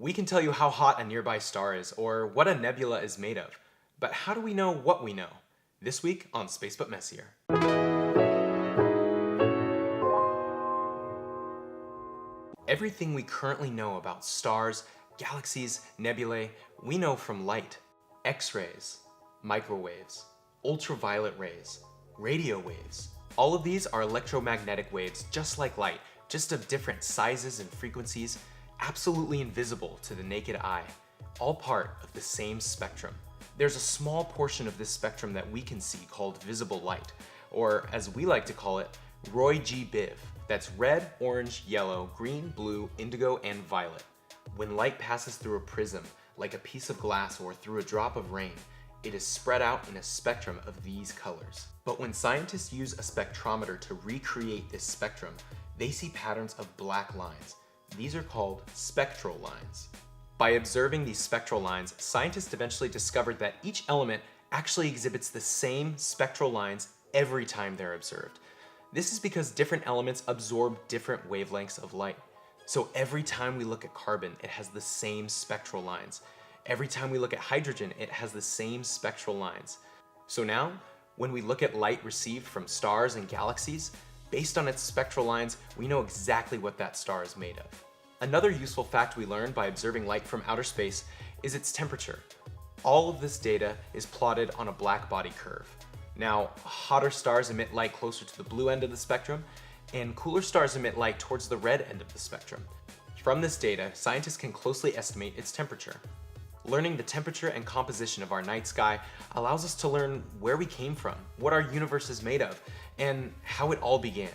We can tell you how hot a nearby star is or what a nebula is made of, but how do we know what we know? This week on Space But Messier. Everything we currently know about stars, galaxies, nebulae, we know from light, X-rays, microwaves, ultraviolet rays, radio waves. All of these are electromagnetic waves just like light, just of different sizes and frequencies, absolutely invisible to the naked eye, all part of the same spectrum. There's a small portion of this spectrum that we can see called visible light, or as we like to call it, Roy G. Biv. That's red, orange, yellow, green, blue, indigo, and violet. When light passes through a prism, like a piece of glass or through a drop of rain, it is spread out in a spectrum of these colors. But when scientists use a spectrometer to recreate this spectrum, they see patterns of black lines. These are called spectral lines. By observing these spectral lines, scientists eventually discovered that each element actually exhibits the same spectral lines every time they're observed. This is because different elements absorb different wavelengths of light. So every time we look at carbon, it has the same spectral lines. Every time we look at hydrogen, it has the same spectral lines. So now, when we look at light received from stars and galaxies, based on its spectral lines, we know exactly what that star is made of. Another useful fact we learned by observing light from outer space is its temperature. All of this data is plotted on a black body curve. Now, hotter stars emit light closer to the blue end of the spectrum, and cooler stars emit light towards the red end of the spectrum. From this data, scientists can closely estimate its temperature. Learning the temperature and composition of our night sky allows us to learn where we came from, what our universe is made of, and how it all began.